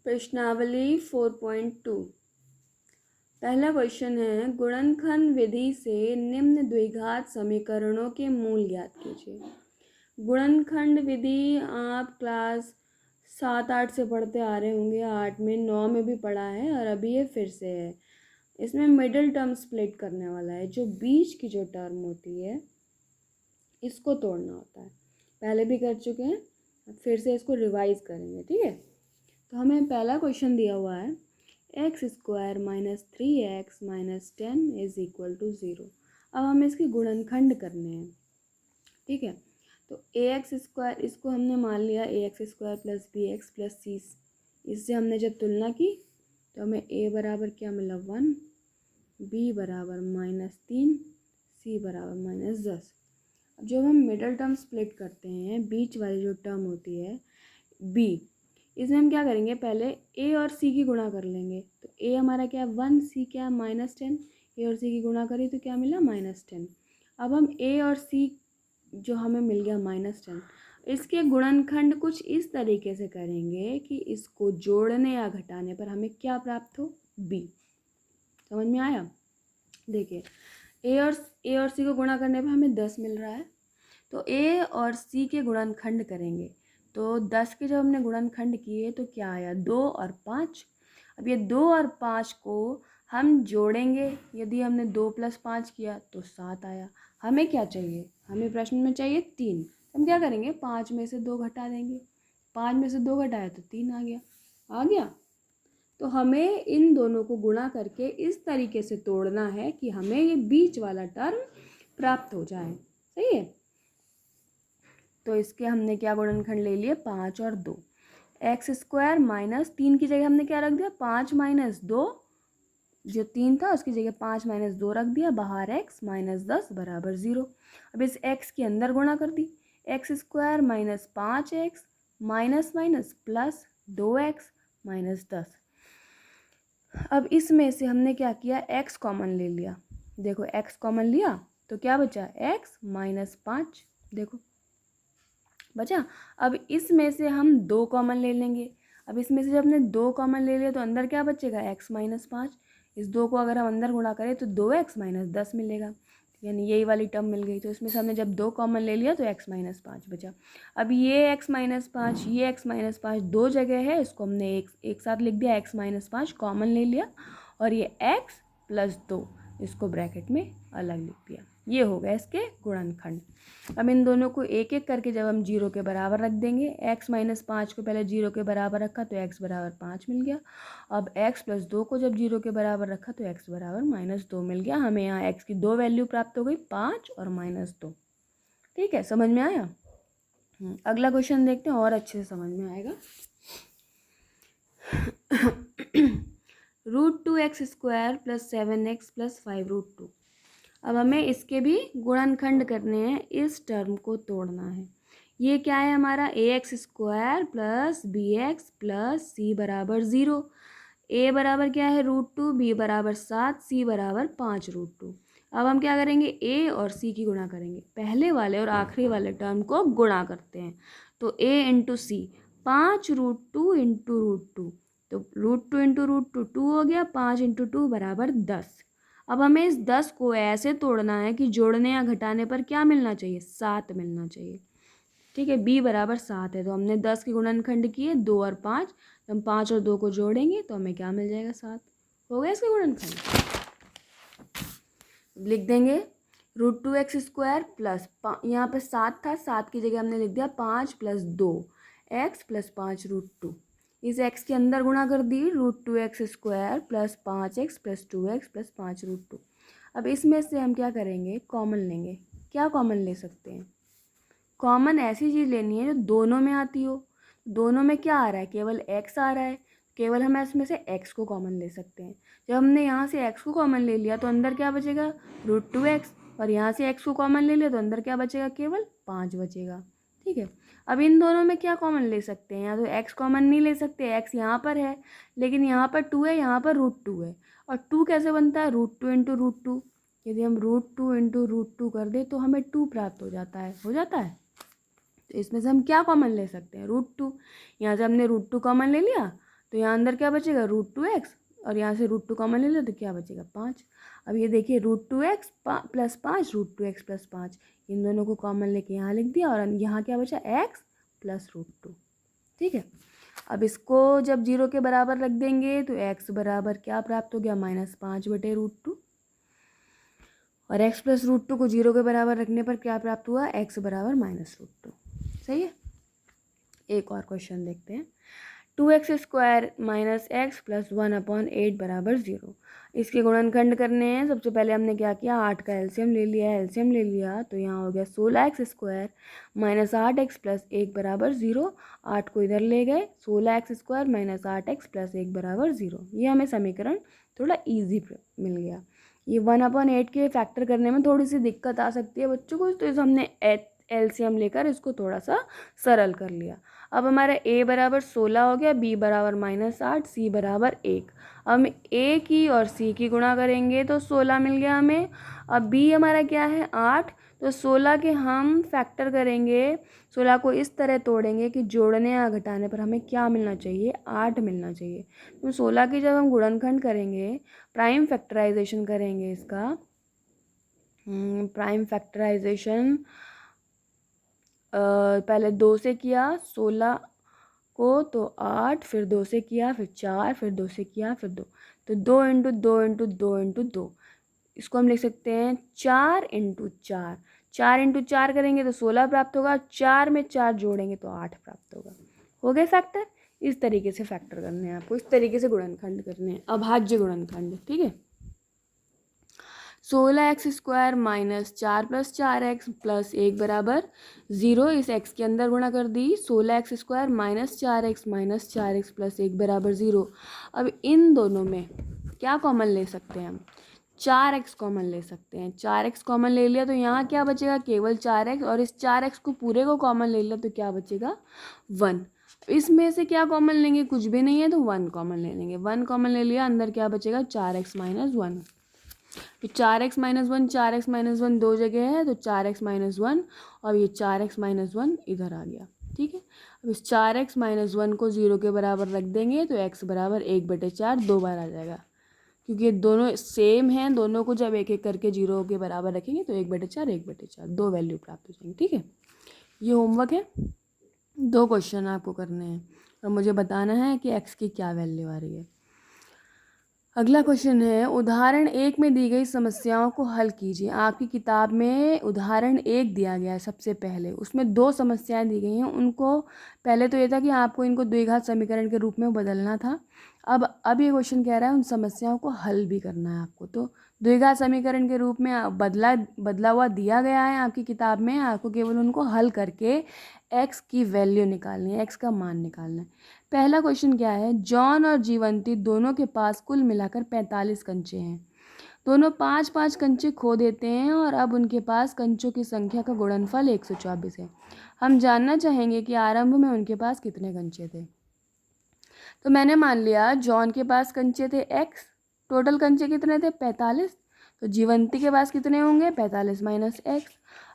प्रश्नावली 4.2 पहला क्वेश्चन है गुणनखंड विधि से निम्न द्विघात समीकरणों के मूल ज्ञात कीजिए। गुणनखंड विधि आप क्लास 7-8 से पढ़ते आ रहे होंगे, 8 में 9 में भी पढ़ा है और अभी ये फिर से है। इसमें मिडिल टर्म स्प्लिट करने वाला है, जो बीच की जो टर्म होती है इसको तोड़ना होता है। पहले भी कर चुके हैं, फिर से इसको रिवाइज करेंगे, ठीक है। तो हमें पहला क्वेश्चन दिया हुआ है x square minus 3x minus 10 is equal to 0। अब हमें इसके गुणनखंड करने हैं, ठीक है। तो ax स्क्वायर इसको हमने मान लिया ax square plus bx plus c। इससे हमने जब तुलना की तो हमें a बराबर क्या मिला 1, b बराबर -3, c बराबर -10। अब जब हम मिडल टर्म स्प्लिट करते हैं, बीच वाली जो टर्म होती है b, इसमें हम क्या करेंगे, पहले a और c की गुणा कर लेंगे। तो a हमारा क्या है 1, c क्या है -10। a और c की गुणा करी तो क्या मिला -10। अब हम a और c जो हमें मिल गया -10, इसके गुणनखंड कुछ इस तरीके से करेंगे कि इसको जोड़ने या घटाने पर हमें क्या प्राप्त हो, b। समझ में आया? देखिए a और c को गुणा करने पर हमें 10 मिल रहा है, तो a और c के गुणनखंड करेंगे। तो 10 के जब हमने गुणनखंड किए तो क्या आया 2 और 5। अब ये 2 और 5 को हम जोड़ेंगे, यदि हमने 2 + 5 किया तो 7 आया। हमें क्या चाहिए, हमें प्रश्न में चाहिए 3। हम क्या करेंगे, 5 में से 2 घटा देंगे। 5 में से 2 घटाया तो 3 आ गया। तो हमें इन दोनों को गुणा करके इस तरीके से तोड़ना है कि हमें ये बीच वाला टर्म प्राप्त हो जाए, सही है। तो इसके हमने क्या गुणनखंड ले लिए 5 और 2। एक्स स्क्वायर माइनस 3 की जगह हमने क्या रख दिया 5 - 2, जो 3 था उसकी जगह 5 - 2 रख दिया, बाहर x -10 बराबर 0। अब इस x के अंदर गुणा कर दी, x square minus 5x minus minus plus 2x -10। अब इसमें से हमने क्या किया, x कॉमन ले लिया। देखो x कॉमन लिया तो क्या बचा x -5, देखो बचा। अब इसमें से हम 2 कॉमन ले लेंगे। अब इसमें से जब हमने 2 कॉमन ले लिया तो अंदर क्या बचेगा x -5। इस 2 को अगर हम अंदर गुणा करें तो 2x -10 मिलेगा, यानी यही वाली टर्म मिल गई। तो इसमें से हमने जब 2 कॉमन ले लिया तो x -5 बचा। अब ये x -5 ये x -5 दो जगह है, इसको हमने एक साथ लिख दिया, x -5 कॉमन ले लिया और ये x + 2 इसको ब्रैकेट में अलग लिख दिया। ये हो गया इसके गुणनखंड। अब इन दोनों को एक एक करके जब हम 0 के बराबर रख देंगे, x -5 को पहले 0 के बराबर रखा तो x बराबर 5 मिल गया। अब x + 2 को जब 0 के बराबर रखा तो x बराबर -2 मिल गया। हमें यहाँ x की 2 वैल्यू प्राप्त हो गई, 5 और -2। ठीक है, समझ में आया? अगला क्वेश्चन देखते हैं, और अच्छे से समझ में आएगा। √2x² + 7x + 5√2। अब हमें इसके भी गुणनखंड करने हैं, इस टर्म को तोड़ना है। ये क्या है हमारा ax² + bx + c बराबर 0। a बराबर क्या है √2, b बराबर 7, c बराबर 5√2। अब हम क्या करेंगे, a और c की गुणा करेंगे। पहले वाले और आखिरी वाले टर्म को गुणा करते हैं। तो a × c 5√2 × √2, तो √2 × √2 2 हो गया, 5 × 2 बराबर 10। अब हमें इस 10 को ऐसे तोड़ना है कि जोड़ने या घटाने पर क्या मिलना चाहिए, 7 मिलना चाहिए। ठीक है, b बराबर 7 है, तो हमने 10 के गुणनखंड किए 2 और 5, तो हम 5 और 2 को जोड़ेंगे तो हमें क्या मिल जाएगा 7। हो गया इसका गुणनखंड। लिख देंगे √2x² प्लस यहाँ पे 7 था, 7 की जगह हमने लिख दिया 5 + 2x + 5√2। इस x के अंदर गुणा कर दी √2x² प्लस 5x + 2x + 5√2। अब इसमें से हम क्या करेंगे, कॉमन लेंगे। क्या कॉमन ले सकते हैं, कॉमन ऐसी चीज़ लेनी है जो दोनों में आती हो। दोनों में क्या आ रहा है, केवल x आ रहा है, केवल हम इसमें से x को कॉमन ले सकते हैं। जब हमने यहाँ से x को कॉमन ले लिया तो अंदर क्या बचेगा √2x, और यहाँ से x को कॉमन ले लिया तो अंदर क्या बचेगा, केवल 5 बचेगा। ठीक है, अब इन दोनों में क्या कॉमन ले सकते हैं, या तो x कॉमन नहीं ले सकते, x यहाँ पर है लेकिन यहाँ पर 2 है, यहाँ पर √2 है। और 2 कैसे बनता है, √2 × √2। यदि हम √2 × √2 कर दे तो हमें 2 प्राप्त हो जाता है, तो इसमें से हम क्या कॉमन ले सकते हैं, √2। यहाँ से हमने √2 कॉमन ले लिया तो यहाँ अंदर क्या बचेगा √2x, और यहाँ से √2 कॉमन ले लो तो क्या बचेगा 5। अब ये देखिए √2x प्लस 5 √2x प्लस 5, इन दोनों को कॉमन लेके यहाँ लिख दिया, और यहाँ क्या बचा x प्लस √2। ठीक है, अब इसको जब 0 के बराबर रख देंगे तो x बराबर क्या प्राप्त हो गया -5/√2, और x प्लस √2 को 0 के बराबर रखने पर क्या प्राप्त हुआ x बराबर -√2। सही है। एक और क्वेश्चन देखते हैं। 2x² - x प्लस 1/8 बराबर 0। इसके गुणनखंड करने हैं। सबसे पहले हमने क्या किया, 8 का एलसीएम ले लिया, तो यहाँ हो गया 16x² - 8x प्लस 1 बराबर 0। 8 को इधर ले गए, 16x² - 8x प्लस 1 बराबर 0। ये हमें समीकरण थोड़ा ईजी मिल गया। ये 1/8 के फैक्टर करने में थोड़ी सी दिक्कत आ सकती है बच्चों को, तो हमने एलसीएम लेकर इसको थोड़ा सा सरल कर लिया। अब हमारा a बराबर 16 हो गया, b बराबर -8, c बराबर 1। अब हम a की और c की गुणा करेंगे तो 16 मिल गया हमें। अब b हमारा क्या है 8, तो 16 के हम फैक्टर करेंगे, 16 को इस तरह तोड़ेंगे कि जोड़ने या घटाने पर हमें क्या मिलना चाहिए 8 मिलना चाहिए। तो 16 की जब हम गुणनखंड करेंगे, प्राइम फैक्टराइजेशन करेंगे इसका, प्राइम फैक्टराइजेशन पहले 2 से किया 16 को तो 8, फिर 2 से किया, फिर 4, फिर 2 से किया, फिर 2, तो 2 × 2 × 2 × 2, इसको हम लिख सकते हैं 4 × 4। 4 × 4 करेंगे तो 16 प्राप्त होगा, 4 में 4 जोड़ेंगे तो 8 प्राप्त होगा। हो गए फैक्टर। इस तरीके से फैक्टर करने हैं आपको, इस तरीके से गुणनखंड करने हैं, अभाज्य गुणनखंड। ठीक है, 16x² - 4 + 4x प्लस 1 बराबर 0। इस x के अंदर गुणा कर दी, 16x² - 4x - 4x प्लस 1 बराबर 0। अब इन दोनों में क्या कॉमन ले सकते हैं हम, 4x कॉमन ले सकते हैं। 4x कॉमन ले लिया तो यहाँ क्या बचेगा केवल 4x, और इस 4x को पूरे को कॉमन ले लिया तो क्या बचेगा 1। इसमें से क्या कॉमन लेंगे, कुछ भी नहीं है तो 1 कॉमन ले लेंगे। 1 कॉमन ले लिया, अंदर क्या बचेगा 4x - 1। तो 4x - 1, 4x - 1 दो जगह है, तो 4x - 1, और ये 4x - 1 इधर आ गया। ठीक है, अब इस 4x - 1 को 0 के बराबर रख देंगे तो x बराबर 1/4 दो बार आ जाएगा, क्योंकि ये दोनों सेम हैं। दोनों को जब एक एक करके 0 के बराबर रखेंगे तो 1/4 1/4 दो वैल्यू प्राप्त हो जाएंगी। ठीक है, ये होमवर्क है, 2 क्वेश्चन आपको करने हैं और मुझे बताना है कि x की क्या वैल्यू आ रही है। अगला क्वेश्चन है, उदाहरण 1 में दी गई समस्याओं को हल कीजिए। आपकी किताब में उदाहरण 1 दिया गया है सबसे पहले, उसमें 2 समस्याएं दी गई हैं। उनको पहले तो ये था कि आपको इनको द्विघात समीकरण के रूप में बदलना था। अब ये क्वेश्चन कह रहा है उन समस्याओं को हल भी करना है आपको। तो द्विघात समीकरण के रूप में बदला हुआ दिया गया है आपकी किताब में, आपको केवल उनको हल करके x की वैल्यू निकालनी है, x का मान निकालना है। पहला क्वेश्चन क्या है, जॉन और जीवंती दोनों के पास कुल मिलाकर 45 कंचे हैं। दोनों 5-5 कंचे खो देते हैं और अब उनके पास कंचों की संख्या का गुणनफल 124 है। हम जानना चाहेंगे कि आरंभ में उनके पास कितने कंचे थे। तो मैंने मान लिया जॉन के पास कंचे थे x, टोटल कंचे कितने थे 45, तो जीवंती के पास कितने होंगे 45 - x।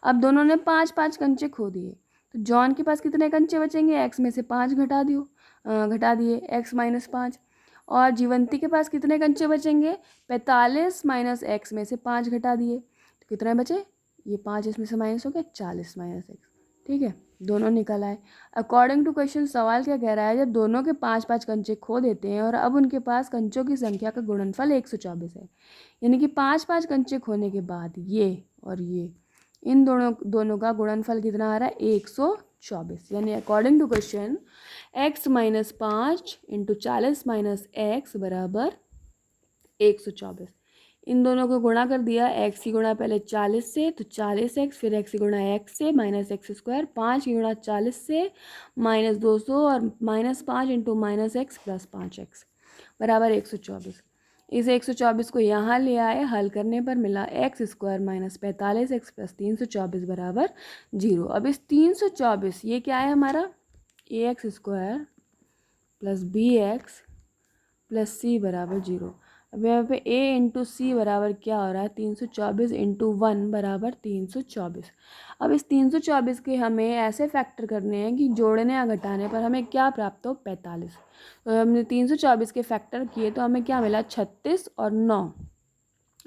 अब दोनों ने 5-5 कंचे खो दिए, तो जॉन के पास कितने कंचे बचेंगे, x में से 5 घटा दिए, x - 5। और जीवंती के पास कितने कंचे बचेंगे, 45 - x में से 5 घटा दिए, तो कितने बचे, ये 5 इसमें से माइनस हो गया 40 - x। ठीक है, दोनों निकल आए। अकॉर्डिंग टू क्वेश्चन सवाल क्या कह रहा है, जब दोनों के 5-5 कंचे खो देते हैं और अब उनके पास कंचों की संख्या का गुणनफल 124 है, यानी कि 5-5 कंचे खोने के बाद ये और ये इन दोनों का गुणनफल कितना आ रहा है 124। यानी according to question x - 5 × 40 - x बराबर 124। इन दोनों को गुणा कर दिया, x की गुणा पहले 40 से तो 40x, फिर x की गुणा x से -x², 5 की गुणा 40 से -200 और -5 × -x प्लस 5x बराबर 124। इस 124 को यहाँ ले आए, हल करने पर मिला x² - 45x प्लस 324 बराबर 0। अब इस 324 ये क्या है हमारा ax² plus bx plus c बराबर 0। अब यहाँ पे a इंटू सी बराबर क्या हो रहा है, 324 इंटू 1 बराबर 324। अब इस 324 के हमें ऐसे फैक्टर करने हैं कि जोड़ने या घटाने पर हमें क्या प्राप्त हो, 45। तो हमने 324 के फैक्टर किए तो हमें क्या मिला, 36 और 9।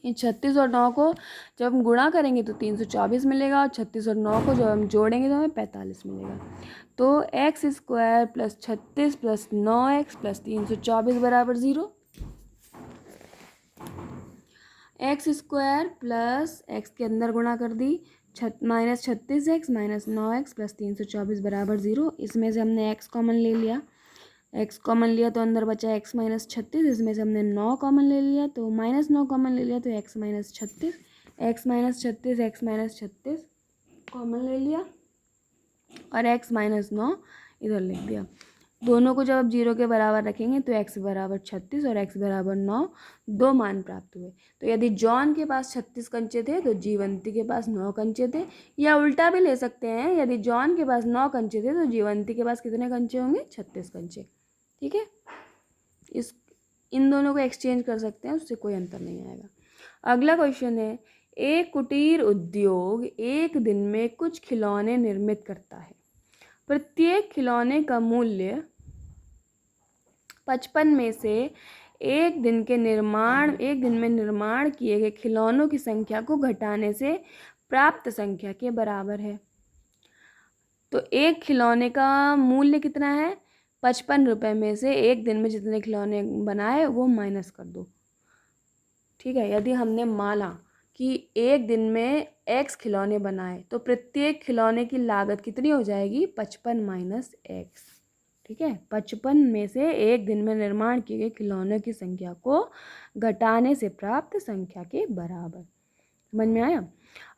इन 36 और 9 को जब हम गुणा करेंगे तो 324 मिलेगा, और 36 और 9 को जब हम जोड़ेंगे तो हमें 45 मिलेगा। तो x square plus 36 plus 9x plus 324 बराबर 0। एक्स स्क्वायर प्लस एक्स के अंदर गुणा कर दी, minus 36x minus 9x plus 324 बराबर 0। इसमें से हमने x कॉमन ले लिया, x कॉमन लिया तो अंदर बचा x माइनस 36। इसमें से हमने 9 कॉमन ले लिया तो माइनस 9 कॉमन ले लिया तो x minus 36, x minus 36, x minus 36 common ले लिया और x माइनस 9 इधर लिख दिया। दोनों को जब आप 0 के बराबर रखेंगे तो x बराबर 36 और x बराबर 9 दो मान प्राप्त हुए। तो यदि जॉन के पास 36 कंचे थे तो जीवंती के पास 9 कंचे थे, या उल्टा भी ले सकते हैं, यदि जॉन के पास 9 कंचे थे तो जीवंती के पास कितने कंचे होंगे, 36 कंचे। ठीक है, इन दोनों को एक्सचेंज कर सकते हैं, उससे कोई अंतर नहीं आएगा। अगला क्वेश्चन है, एक कुटीर उद्योग एक दिन में कुछ खिलौने निर्मित करता है। प्रत्येक खिलौने का मूल्य 55 में से एक दिन में निर्माण किए गए खिलौनों की संख्या को घटाने से प्राप्त संख्या के बराबर है। तो एक खिलौने का मूल्य कितना है, 55 रुपये में से एक दिन में जितने खिलौने बनाए वो माइनस कर दो। ठीक है, यदि हमने माना कि एक दिन में x खिलौने बनाए तो प्रत्येक खिलौने की लागत कितनी हो जाएगी, 55 माइनस x। ठीक है, 55 में से एक दिन में निर्माण किए गए खिलौनों की संख्या को घटाने से प्राप्त संख्या के बराबर। समझ में आया।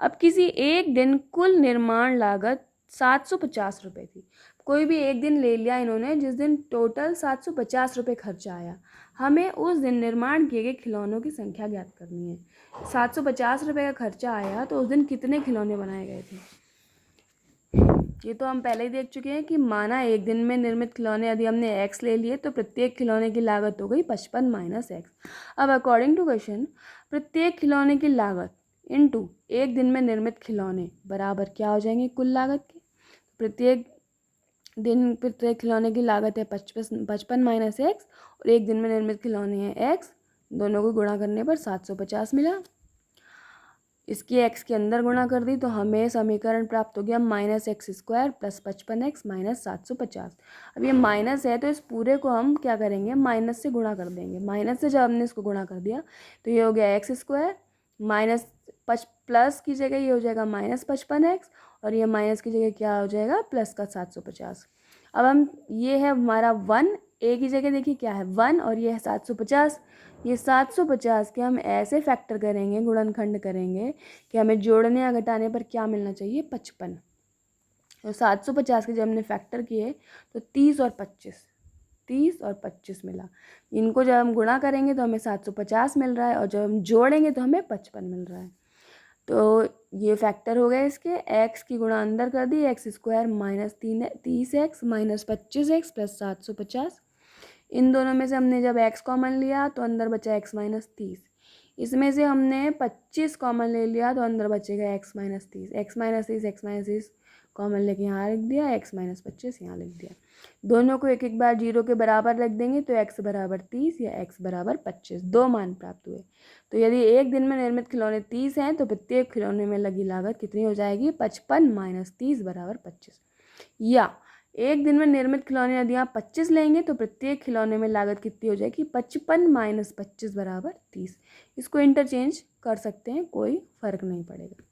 अब किसी एक दिन कुल निर्माण लागत 750 रुपये थी। कोई भी एक दिन ले लिया इन्होंने जिस दिन टोटल 750 रुपये खर्चा आया। हमें उस दिन निर्माण किए गए खिलौनों की संख्या ज्ञात करनी है। 750 रुपये का खर्चा आया तो उस दिन कितने खिलौने बनाए गए थे, ये तो हम पहले ही देख चुके हैं कि माना एक दिन में निर्मित खिलौने यदि हमने x ले लिए तो प्रत्येक खिलौने की लागत हो गई 55 माइनस x। अब अकॉर्डिंग टू क्वेश्चन, प्रत्येक खिलौने की लागत इनटू एक दिन में निर्मित खिलौने बराबर क्या हो जाएंगे, कुल लागत के। प्रत्येक खिलौने की लागत है 55 माइनस x और एक दिन में निर्मित खिलौने हैं x, दोनों को गुणा करने पर 750 मिला। इसकी x के अंदर गुणा कर दी तो हमें समीकरण प्राप्त हो गया minus x square plus 55x minus 750। अब ये माइनस है तो इस पूरे को हम क्या करेंगे, माइनस से गुणा कर देंगे। माइनस से जब हमने इसको गुणा कर दिया तो ये हो गया एक्स स्क्वायर माइनस प्लस की जगह ये हो जाएगा माइनस 55x और ये माइनस की जगह क्या हो जाएगा, प्लस का 750। अब हम ये है हमारा 1, ए की जगह देखिए क्या है 1 और ये है 750। ये 750 के हम ऐसे फैक्टर करेंगे, गुणनखंड करेंगे कि हमें जोड़ने या घटाने पर क्या मिलना चाहिए, 55। तो 750 के जब हमने फैक्टर किए तो 30 और 25 मिला। इनको जब हम गुणा करेंगे तो हमें 750 मिल रहा है और जब हम जोड़ेंगे तो हमें 55 मिल रहा है। तो ये फैक्टर हो गए इसके, x की गुणा अंदर कर दी, x square minus 30x minus 25x plus 750। इन दोनों में से हमने जब x कॉमन लिया तो अंदर बचा x माइनस 30। इसमें से हमने 25 कॉमन ले लिया तो अंदर बचेगा x minus 30। x minus 30 common लेके यहाँ लिख दिया, x माइनस 25 यहाँ लिख दिया। दोनों को एक एक बार 0 के बराबर रख देंगे तो x बराबर 30 या x बराबर 25 दो मान प्राप्त हुए। तो यदि एक दिन में निर्मित खिलौने 30 हैं तो प्रत्येक खिलौने में लगी लागत कितनी हो जाएगी, 55 माइनस 30 बराबर 25। या एक दिन में निर्मित खिलौने यदि आप 25 लेंगे तो प्रत्येक खिलौने में लागत कितनी हो जाएगी, 55 माइनस 25 बराबर 30। इसको इंटरचेंज कर सकते हैं, कोई फर्क नहीं पड़ेगा।